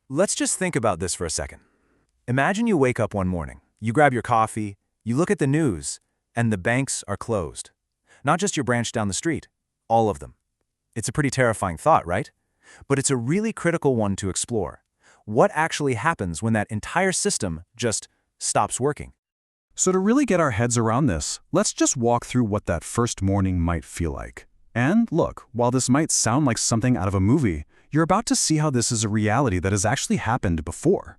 Let's just think about this for a second. Imagine you wake up one morning, you grab your coffee, you look at the news, and the banks are closed. Not just your branch down the street, all of them. It's a pretty terrifying thought, right? But it's a really critical one to explore. What actually happens when that entire system just stops working? So to really get our heads around this, let's just walk through what that first morning might feel like. And look, while this might sound like something out of a movie, you're about to see how this is a reality that has actually happened before.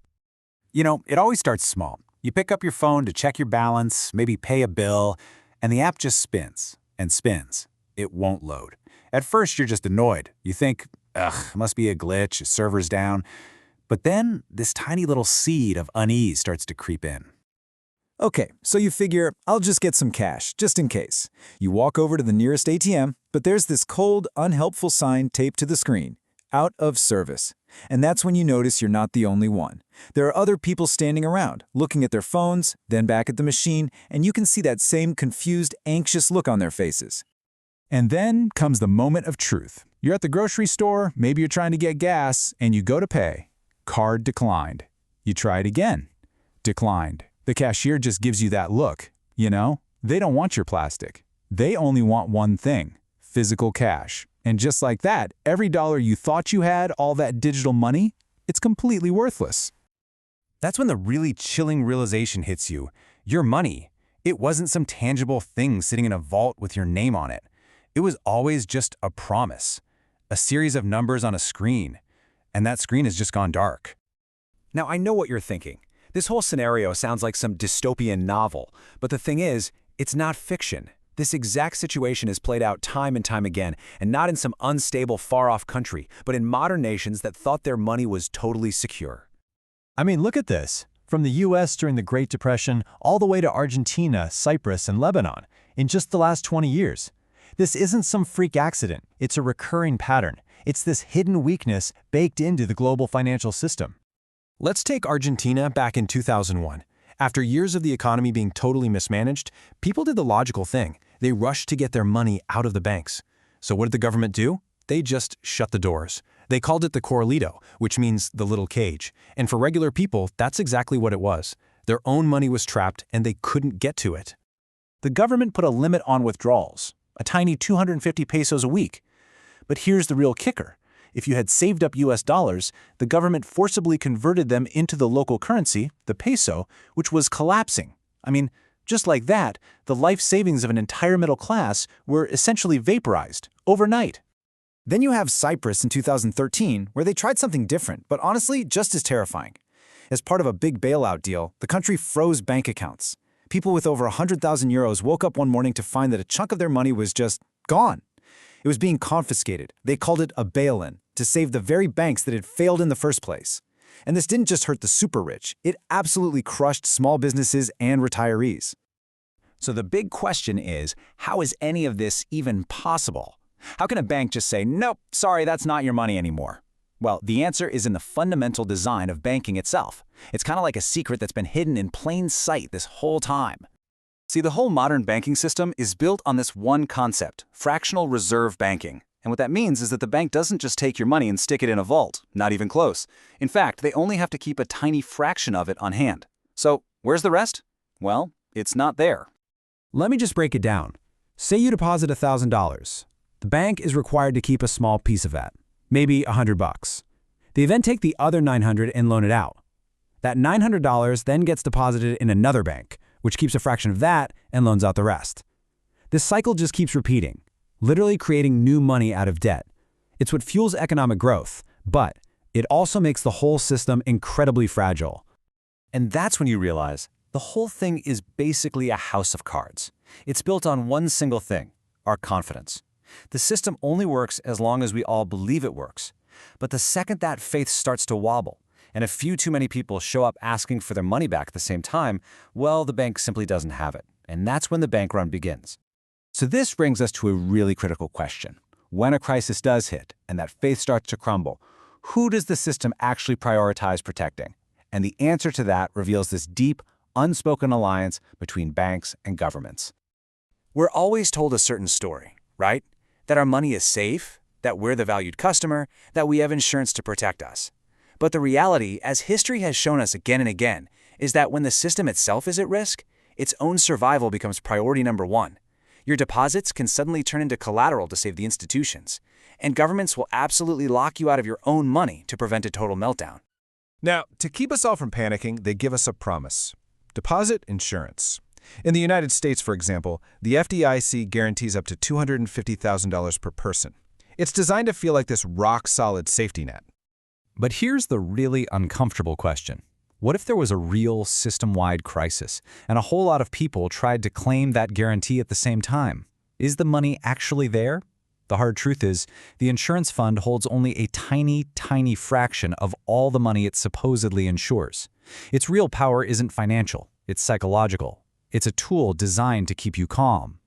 It always starts small. You pick up your phone to check your balance, maybe pay a bill, and the app just spins and spins. It won't load. At first, you're just annoyed. You think, ugh, must be a glitch, server's down. But then this tiny little seed of unease starts to creep in. Okay, so you figure, I'll just get some cash, just in case. You walk over to the nearest ATM, but there's this cold, unhelpful sign taped to the screen. Out of service. And that's when you notice you're not the only one. There are other people standing around, looking at their phones, then back at the machine, and you can see that same confused, anxious look on their faces. And then comes the moment of truth. You're at the grocery store, maybe you're trying to get gas, and you go to pay. Card declined. You try it again. Declined. The cashier just gives you that look. They don't want your plastic. They only want one thing: physical cash. And just like that, every dollar you thought you had, all that digital money, it's completely worthless. That's when the really chilling realization hits you. Your money, it wasn't some tangible thing sitting in a vault with your name on it. It was always just a promise, a series of numbers on a screen, and that screen has just gone dark. Now, I know what you're thinking. This whole scenario sounds like some dystopian novel, but the thing is, it's not fiction. This exact situation is played out time and time again, and not in some unstable, far-off country, but in modern nations that thought their money was totally secure. I mean, look at this. From the US during the Great Depression all the way to Argentina, Cyprus, and Lebanon in just the last 20 years. This isn't some freak accident. It's a recurring pattern. It's this hidden weakness baked into the global financial system. Let's take Argentina back in 2001. After years of the economy being totally mismanaged, people did the logical thing. They rushed to get their money out of the banks. So what did the government do? They just shut the doors. They called it the corralito, which means the little cage. And for regular people, that's exactly what it was. Their own money was trapped and they couldn't get to it. The government put a limit on withdrawals, a tiny 250 pesos a week. But here's the real kicker. If you had saved up US dollars, the government forcibly converted them into the local currency, the peso, which was collapsing. I mean, just like that, the life savings of an entire middle class were essentially vaporized overnight. Then you have Cyprus in 2013, where they tried something different, but honestly, just as terrifying. As part of a big bailout deal, the country froze bank accounts. People with over 100,000 euros woke up one morning to find that a chunk of their money was just gone. It was being confiscated. They called it a bail-in, to save the very banks that had failed in the first place. And this didn't just hurt the super rich, it absolutely crushed small businesses and retirees. So the big question is, how is any of this even possible? How can a bank just say, nope, sorry, that's not your money anymore? Well, the answer is in the fundamental design of banking itself. It's kind of like a secret that's been hidden in plain sight this whole time. See, the whole modern banking system is built on this one concept, fractional reserve banking. And what that means is that the bank doesn't just take your money and stick it in a vault, not even close. In fact, they only have to keep a tiny fraction of it on hand. So, where's the rest? Well, it's not there. Let me just break it down. Say you deposit $1,000. The bank is required to keep a small piece of that, maybe $100. They then take the other $900 and loan it out. That $900 then gets deposited in another bank, which keeps a fraction of that and loans out the rest. This cycle just keeps repeating, literally creating new money out of debt. It's what fuels economic growth, but it also makes the whole system incredibly fragile. And that's when you realize the whole thing is basically a house of cards. It's built on one single thing, our confidence. The system only works as long as we all believe it works. But the second that faith starts to wobble, and a few too many people show up asking for their money back at the same time, well, the bank simply doesn't have it. And that's when the bank run begins. So this brings us to a really critical question. When a crisis does hit and that faith starts to crumble, who does the system actually prioritize protecting? And the answer to that reveals this deep, unspoken alliance between banks and governments. We're always told a certain story, right? That our money is safe, that we're the valued customer, that we have insurance to protect us. But the reality, as history has shown us again and again, is that when the system itself is at risk, its own survival becomes priority number one. Your deposits can suddenly turn into collateral to save the institutions, and governments will absolutely lock you out of your own money to prevent a total meltdown. Now, to keep us all from panicking, they give us a promise. Deposit insurance. In the United States, for example, the FDIC guarantees up to $250,000 per person. It's designed to feel like this rock-solid safety net. But here's the really uncomfortable question. What if there was a real system-wide crisis, and a whole lot of people tried to claim that guarantee at the same time? Is the money actually there? The hard truth is, the insurance fund holds only a tiny, tiny fraction of all the money it supposedly insures. Its real power isn't financial, it's psychological. It's a tool designed to keep you calm.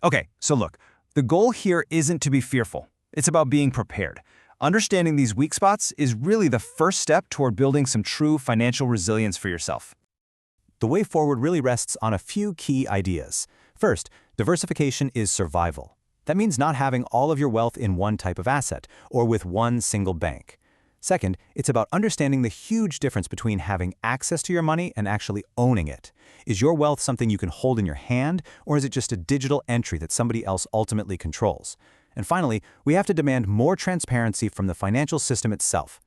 Okay, so look, the goal here isn't to be fearful. It's about being prepared. Understanding these weak spots is really the first step toward building some true financial resilience for yourself. The way forward really rests on a few key ideas. First, diversification is survival. That means not having all of your wealth in one type of asset or with one single bank. Second, it's about understanding the huge difference between having access to your money and actually owning it. Is your wealth something you can hold in your hand, or is it just a digital entry that somebody else ultimately controls? And finally, we have to demand more transparency from the financial system itself.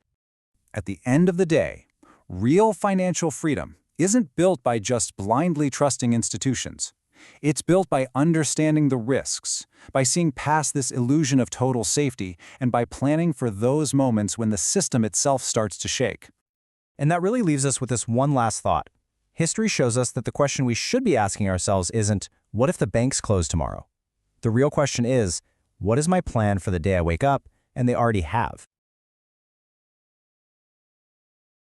At the end of the day, real financial freedom isn't built by just blindly trusting institutions. It's built by understanding the risks, by seeing past this illusion of total safety, and by planning for those moments when the system itself starts to shake. And that really leaves us with this one last thought. History shows us that the question we should be asking ourselves isn't, what if the banks close tomorrow? The real question is, what is my plan for the day I wake up and they already have?